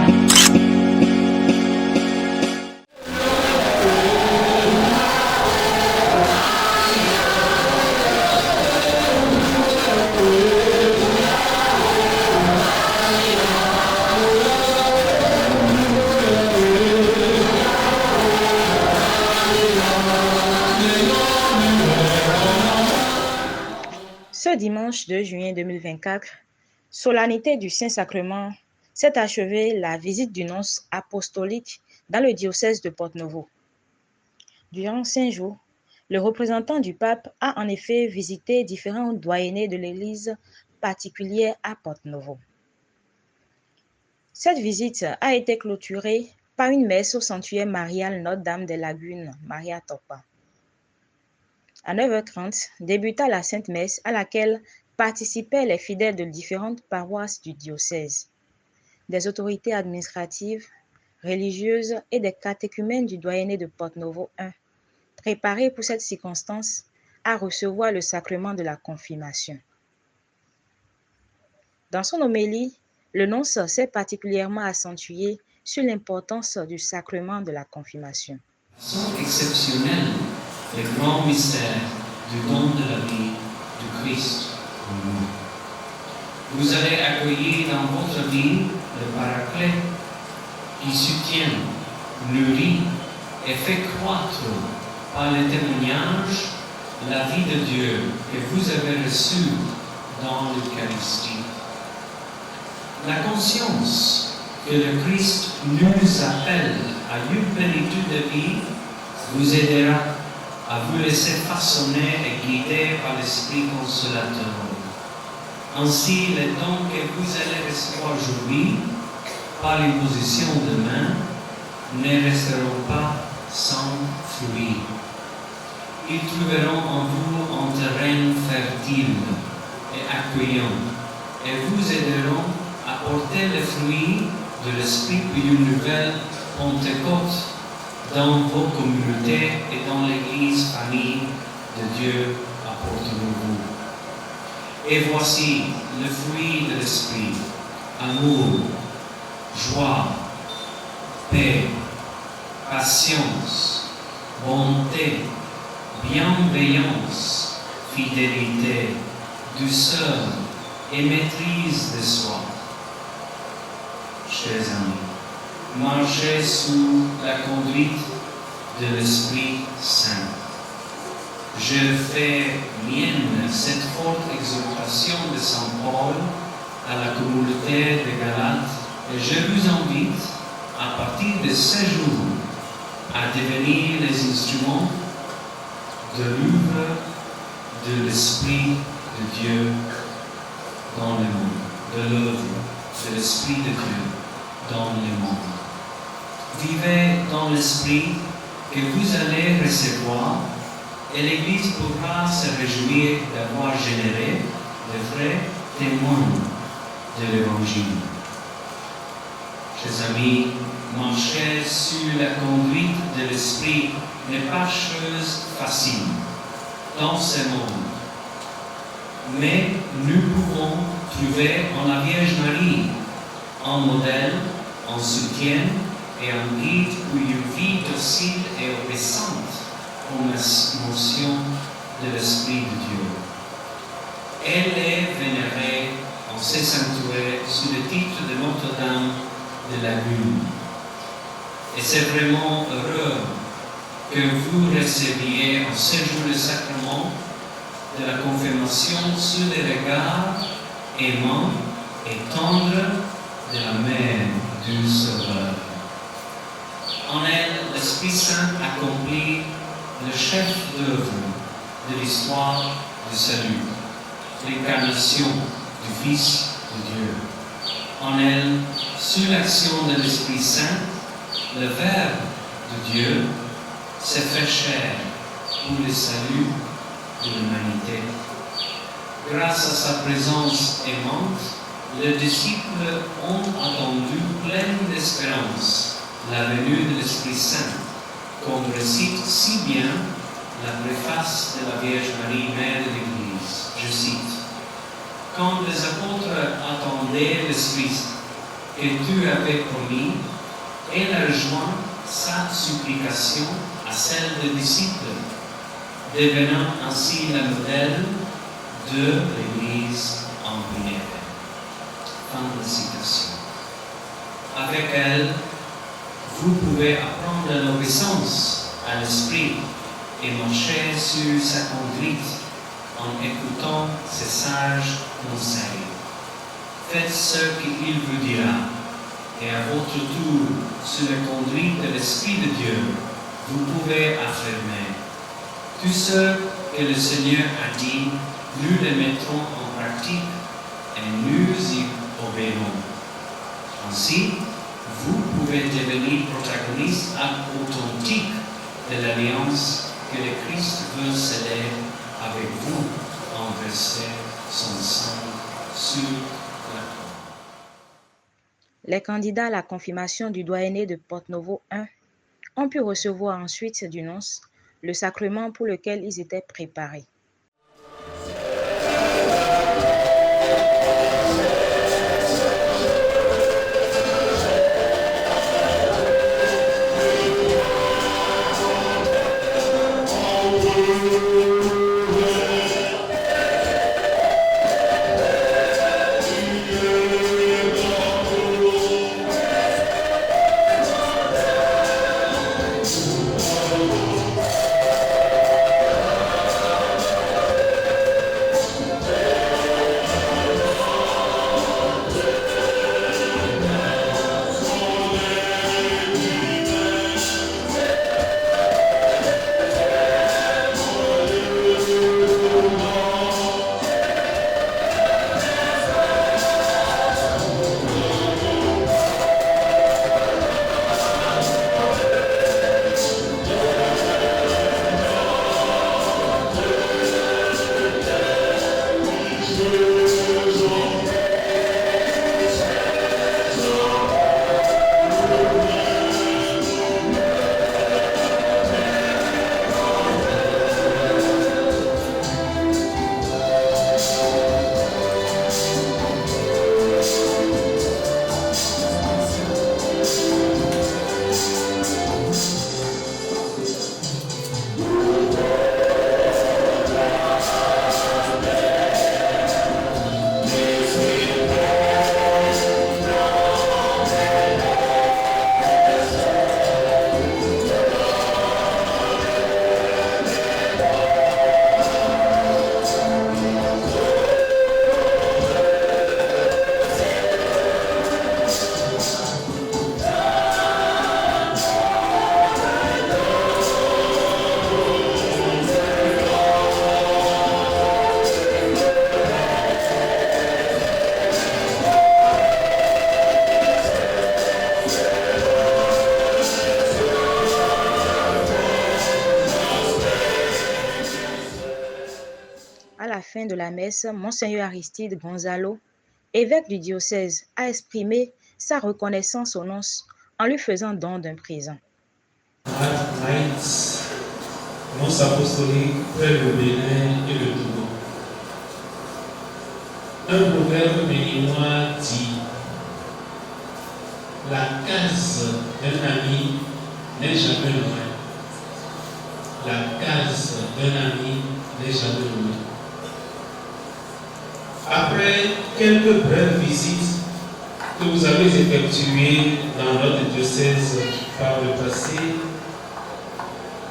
Ce dimanche 2 juin 2024, solennité du Saint-Sacrement, s'est achevée la visite du nonce apostolique dans le diocèse de Porto-Novo. Durant 5 jours, le représentant du pape a en effet visité différents doyennés de l'Église particulière à Porto-Novo. Cette visite a été clôturée par une messe au sanctuaire marial Notre-Dame des Lagunes, Maria Topa. À 9h30, débuta la Sainte Messe à laquelle participaient les fidèles de différentes paroisses du diocèse, des autorités administratives, religieuses et des catéchumènes du doyenné de Porto-Novo I, préparés pour cette circonstance à recevoir le sacrement de la confirmation. Dans son homélie, le nonce s'est particulièrement accentué sur l'importance du sacrement de la confirmation. Sont exceptionnels les grands mystères du don de la vie du Christ en nous. Vous avez accueilli dans votre vie le Paraclet qui soutient, nourrit et fait croître par le témoignage la vie de Dieu que vous avez reçue dans l'Eucharistie. La conscience que le Christ nous appelle à une plénitude de vie vous aidera à vous laisser façonner et guider par l'Esprit consolateur. Ainsi, les dons que vous allez recevoir aujourd'hui par l'imposition de main ne resteront pas sans fruit. Ils trouveront en vous un terrain fertile et accueillant et vous aideront à porter les fruits de l'Esprit pour une nouvelle Pentecôte dans vos communautés et dans l'Église famille de Dieu à Porto-Novo. Et voici le fruit de l'Esprit: amour, joie, paix, patience, bonté, bienveillance, fidélité, douceur et maîtrise de soi. Chers amis, marchez sous la conduite de l'Esprit Saint. Je fais mienne cette forte exhortation de Saint Paul à la communauté de Galates et je vous invite, à partir de ce jour, à devenir les instruments de l'œuvre de l'Esprit de Dieu dans le monde, de l'œuvre de l'Esprit de Dieu dans le monde. Vivez dans l'Esprit que vous allez recevoir et l'Église pourra se réjouir d'avoir généré de vrais témoins de l'Évangile. Chers amis, marcher sur la conduite de l'Esprit n'est pas chose facile dans ce monde. Mais nous pouvons trouver en la Vierge Marie un modèle, un soutien et un guide pour une vie docile et obéissante aux motions de l'Esprit de Dieu. Elle est vénérée en ce sanctuaire sous le titre de Notre-Dame de la Lune. Et c'est vraiment heureux que vous receviez en ce jour le sacrement de la confirmation sous les regards aimants et tendres de la Mère du Sauveur. En elle, l'Esprit Saint accomplit le chef d'œuvre de l'histoire du salut, l'incarnation du Fils de Dieu. En elle, sous l'action de l'Esprit Saint, le Verbe de Dieu s'est fait chair pour le salut de l'humanité. Grâce à sa présence aimante, les disciples ont attendu pleins d'espérance la venue de l'Esprit Saint, comme récite si bien la préface de la Vierge Marie, Mère de l'Église. Je cite: quand les apôtres attendaient l'Esprit, que tu avais promis, elle rejoint sa supplication à celle des disciples, devenant ainsi le modèle de l'Église en prière. Fin de citation. Avec elle, vous pouvez apprendre l'obéissance à l'Esprit et marcher sur sa conduite en écoutant ses sages conseils. Faites ce qu'il vous dira, et à votre tour, sous la conduite de l'Esprit de Dieu, vous pouvez affirmer: tout ce que le Seigneur a dit, nous le mettrons en pratique et nous y obéirons. Ainsi, vous pouvez devenir protagoniste authentique de l'alliance que le Christ veut sceller avec vous en versant son sang sur la croix. Les candidats à la confirmation du doyenné de Porte-Novo I ont pu recevoir ensuite du nonce le sacrement pour lequel ils étaient préparés. À la fin de la messe, Monseigneur Aristide Gonzalo, évêque du diocèse, a exprimé sa reconnaissance au nonce en lui faisant don d'un présent. At night, nonce apostolique près le Bénin et le Togo. Un proverbe béninois dit: la case d'un ami n'est jamais loin. La case d'un ami n'est jamais loin. Après quelques brèves visites que vous avez effectuées dans notre diocèse par le passé,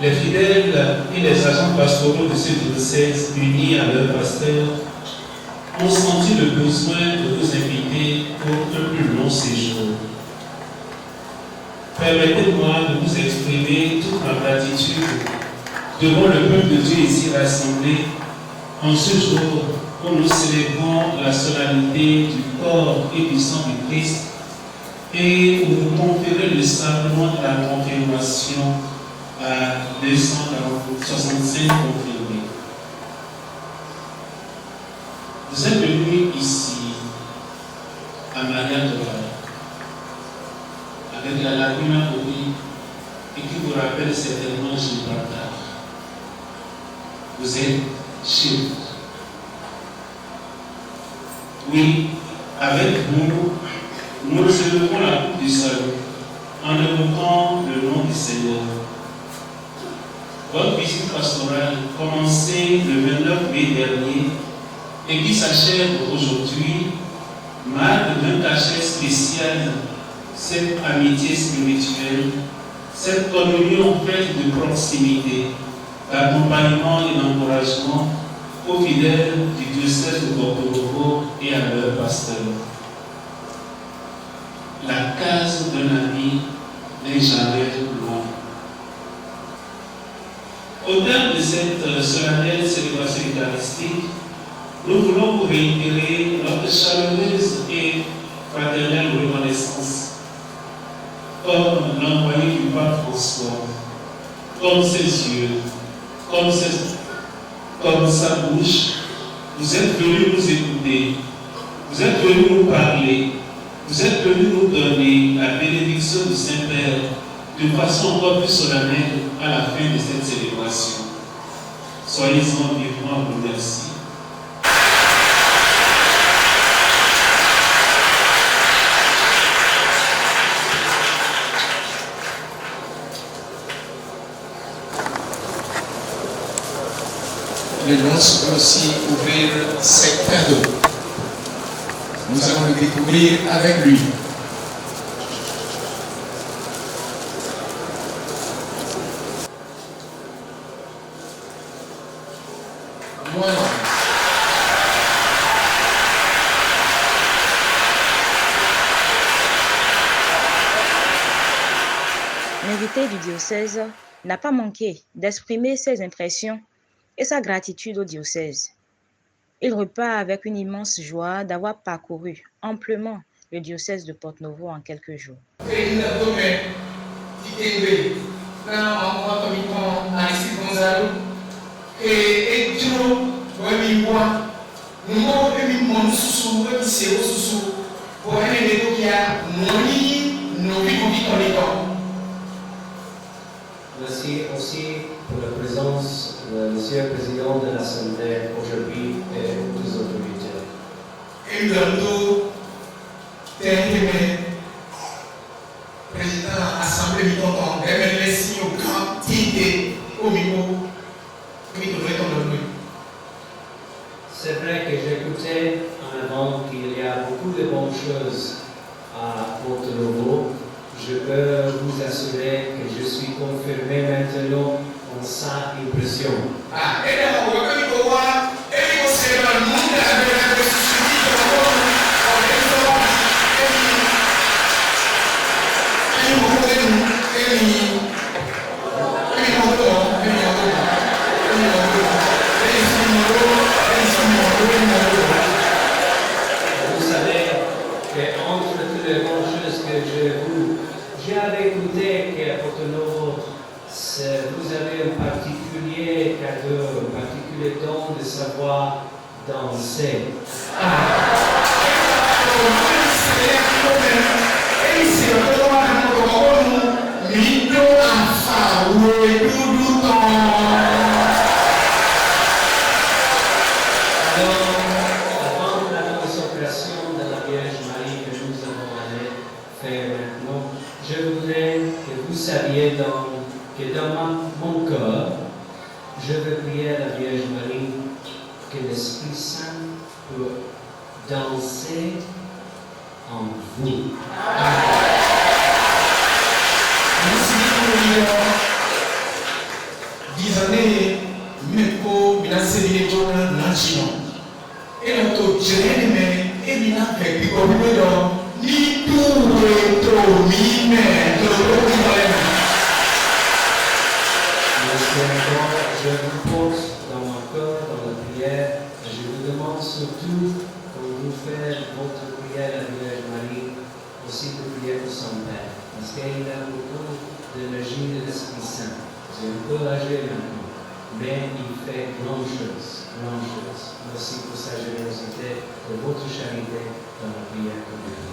les fidèles et les agents pastoraux de ce diocèse, unis à leur pasteur, ont senti le besoin de vous inviter pour un plus long séjour. Permettez-moi de vous exprimer toute ma gratitude devant le peuple de Dieu ici rassemblé en ce jour où nous célébrons la solennité du corps et du sang du Christ et où vous conférez le sacrement de la confirmation à 265 confirmés. Vous êtes venus ici à Maria Toppa avec la lagune à Bobby et qui vous rappelle certainement Gibraltar. Vous êtes chez vous. Oui, avec vous, nous élevons la coupe du salut en évoquant le nom du Seigneur. Votre visite pastorale, commencée le 29 mai dernier et qui s'achève aujourd'hui, marque d'un cachet spécial cette amitié spirituelle, cette communion faite de proximité, d'accompagnement et d'encouragement aux fidèles du diocèse de Porto-Novo et à leur pasteur. La case d'un ami n'est jamais loin. Au terme de cette solennelle célébration eucharistique, nous voulons vous réitérer notre chaleureuse et fraternelle reconnaissance comme l'envoyé du pape François, comme ses yeux, comme sa bouche. Vous êtes venus nous écouter, vous êtes venus nous parler, vous êtes venus nous donner la bénédiction du Saint-Père de façon encore plus solennelle à la fin de cette célébration. Soyez-en vivement remerciés. Le lance aussi ouvrir ses cadeaux. Nous allons le découvrir avec lui. Voilà. L'invité du diocèse n'a pas manqué d'exprimer ses impressions et sa gratitude au diocèse. Il repart avec une immense joie d'avoir parcouru amplement le diocèse de Porto-Novo en quelques jours. Merci aussi pour la présence de Monsieur le Président de l'Assemblée aujourd'hui et des autorités. Président de l'Assemblée du canton, les signes au grand titre au micro. C'est vrai que j'écoutais en avant qu'il y a beaucoup de bonnes choses à Porto-Novo. Je peux vous assurer que je suis confirmé maintenant en sa impression. Vous savez qu'entre toutes les bonnes choses que j'avais écouté qu'à Porto-Novo, vous avez un particulier cadeau, un particulier don de savoir danser. Avant la consécration de la Vierge Marie que nous avons allé faire maintenant, je voudrais que vous sachiez que dans mon cœur, je veux prier à la Vierge Marie que l'Esprit Saint peut danser en vous. Je vous porte dans mon cœur, dans la prière, et je vous demande surtout, quand vous faites votre prière à la Vierge Marie, aussi de prier pour son Père, parce qu'il a beaucoup d'énergie de l'Esprit Saint. C'est un peu âgé maintenant, mais il fait grand chose, grand chose. Merci pour sa générosité, pour votre charité dans la prière commune.